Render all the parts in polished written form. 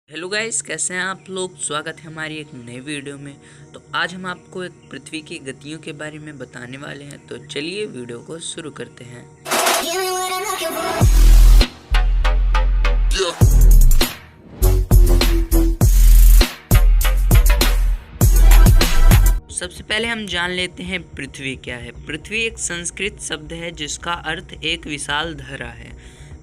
Hello guys, कैसे हैं आप लोग। स्वागत है हमारी एक नई वीडियो में। तो आज हम आपको एक पृथ्वी की गतियों के बारे में बताने वाले हैं। तो चलिए वीडियो को शुरू करते हैं। सबसे पहले हम जान लेते हैं पृथ्वी क्या है। पृथ्वी एक संस्कृत शब्द है जिसका अर्थ एक विशाल धरा है।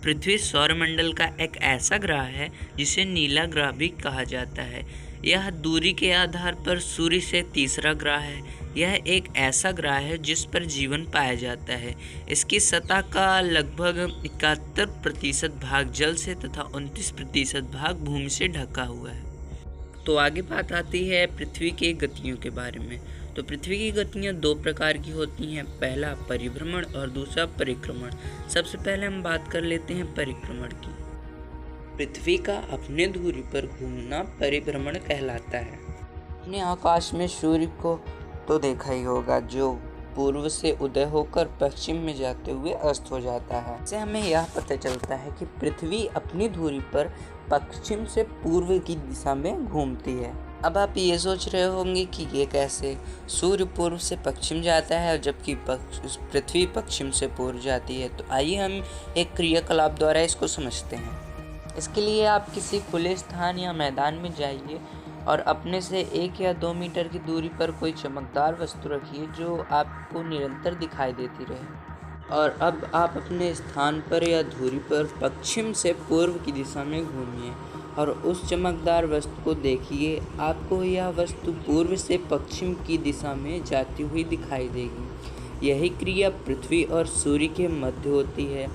पृथ्वी सौरमंडल का एक ऐसा ग्रह है जिसे नीला ग्रह भी कहा जाता है। यह दूरी के आधार पर सूर्य से तीसरा ग्रह है। यह एक ऐसा ग्रह है जिस पर जीवन पाया जाता है। इसकी सतह का लगभग 71% भाग जल से तथा 29% भाग भूमि से ढका हुआ है। तो आगे बात आती है पृथ्वी के गतियों के बारे में। तो पृथ्वी की गतियाँ दो प्रकार की होती हैं, पहला परिभ्रमण और दूसरा परिक्रमण। सबसे पहले हम बात कर लेते हैं परिक्रमण की। पृथ्वी का अपने धुरी पर घूमना परिभ्रमण कहलाता है। अपने आकाश में सूर्य को तो देखा ही होगा, जो पूर्व से उदय होकर पश्चिम में जाते हुए अस्त हो जाता है। इससे हमें यह पता चलता है कि पृथ्वी अपनी धुरी पर पश्चिम से पूर्व की दिशा में घूमती है। अब आप ये सोच रहे होंगे कि ये कैसे, सूर्य पूर्व से पश्चिम जाता है जबकि पृथ्वी पश्चिम से पूर्व जाती है। तो आइए हम एक क्रियाकलाप द्वारा इसको समझते हैं। इसके लिए आप किसी खुले स्थान या मैदान में जाइए और अपने से 1 या 2 मीटर की दूरी पर कोई चमकदार वस्तु रखिए जो आपको निरंतर दिखाई देती रहे। और अब आप अपने स्थान पर या धुरी पर पश्चिम से पूर्व की दिशा में घूमिए और उस चमकदार वस्तु को देखिए। आपको यह वस्तु पूर्व से पश्चिम की दिशा में जाती हुई दिखाई देगी। यही क्रिया पृथ्वी और सूर्य के मध्य होती है,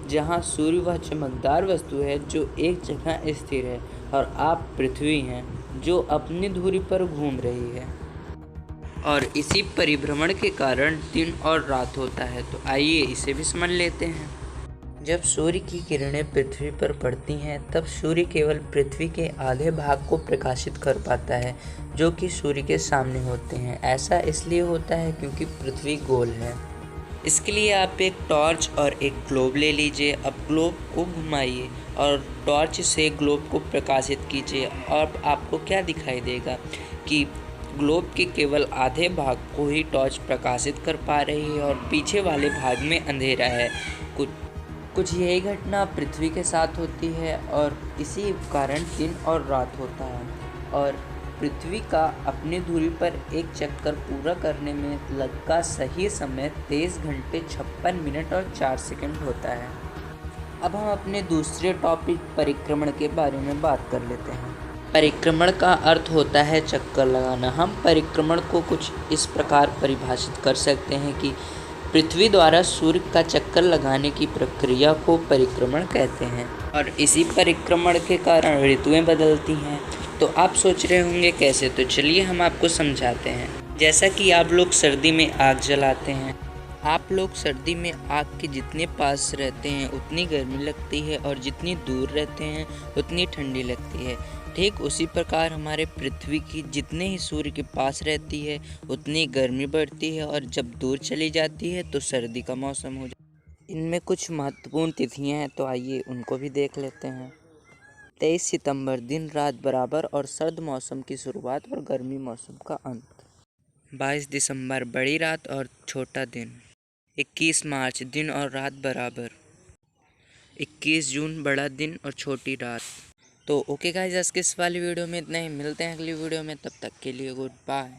जहाँ सूर्य वह चमकदार वस्तु है जो एक जगह स्थिर है और आप पृथ्वी हैं जो अपनी धुरी पर घूम रही है। और इसी परिभ्रमण के कारण दिन और रात होता है। तो आइए इसे भी समझ लेते हैं। जब सूर्य की किरणें पृथ्वी पर पड़ती हैं तब सूर्य केवल पृथ्वी के आधे भाग को प्रकाशित कर पाता है, जो कि सूर्य के सामने होते हैं। ऐसा इसलिए होता है क्योंकि पृथ्वी गोल है। इसके लिए आप एक टॉर्च और एक ग्लोब ले लीजिए। अब ग्लोब को घुमाइए और टॉर्च से ग्लोब को प्रकाशित कीजिए और आपको क्या दिखाई देगा कि ग्लोब के केवल आधे भाग को ही टॉर्च प्रकाशित कर पा रही है और पीछे वाले भाग में अंधेरा है। कुछ यही घटना पृथ्वी के साथ होती है और इसी कारण दिन और रात होता है। और पृथ्वी का अपनी धुरी पर एक चक्कर पूरा करने में लगता सही समय 23 घंटे 56 मिनट और 4 सेकंड होता है। अब हम अपने दूसरे टॉपिक परिक्रमण के बारे में बात कर लेते हैं। परिक्रमण का अर्थ होता है चक्कर लगाना। हम परिक्रमण को कुछ इस प्रकार परिभाषित कर सकते हैं कि पृथ्वी द्वारा सूर्य का चक्कर लगाने की प्रक्रिया को परिक्रमण कहते हैं। और इसी परिक्रमण के कारण ऋतुएं बदलती हैं। तो आप सोच रहे होंगे कैसे, तो चलिए हम आपको समझाते हैं। जैसा कि आप लोग सर्दी में आग जलाते हैं, आप लोग सर्दी में आग के जितने पास रहते हैं उतनी गर्मी लगती है और जितनी दूर रहते हैं उतनी ठंडी लगती है। ठीक उसी प्रकार हमारे पृथ्वी की जितने ही सूर्य के पास रहती है उतनी गर्मी बढ़ती है और जब दूर चली जाती है तो सर्दी का मौसम हो जाता है। इनमें कुछ महत्वपूर्ण तिथियां हैं, तो आइए उनको भी देख लेते हैं। 23 सितंबर दिन रात बराबर और सर्द मौसम की शुरुआत और गर्मी मौसम का अंत। 22 दिसंबर बड़ी रात और छोटा दिन। 21 मार्च दिन और रात बराबर। 21 जून बड़ा दिन और छोटी रात। तो ओके गाइस, आज के इस वाली वीडियो में इतना ही। मिलते हैं अगली वीडियो में, तब तक के लिए गुड बाय।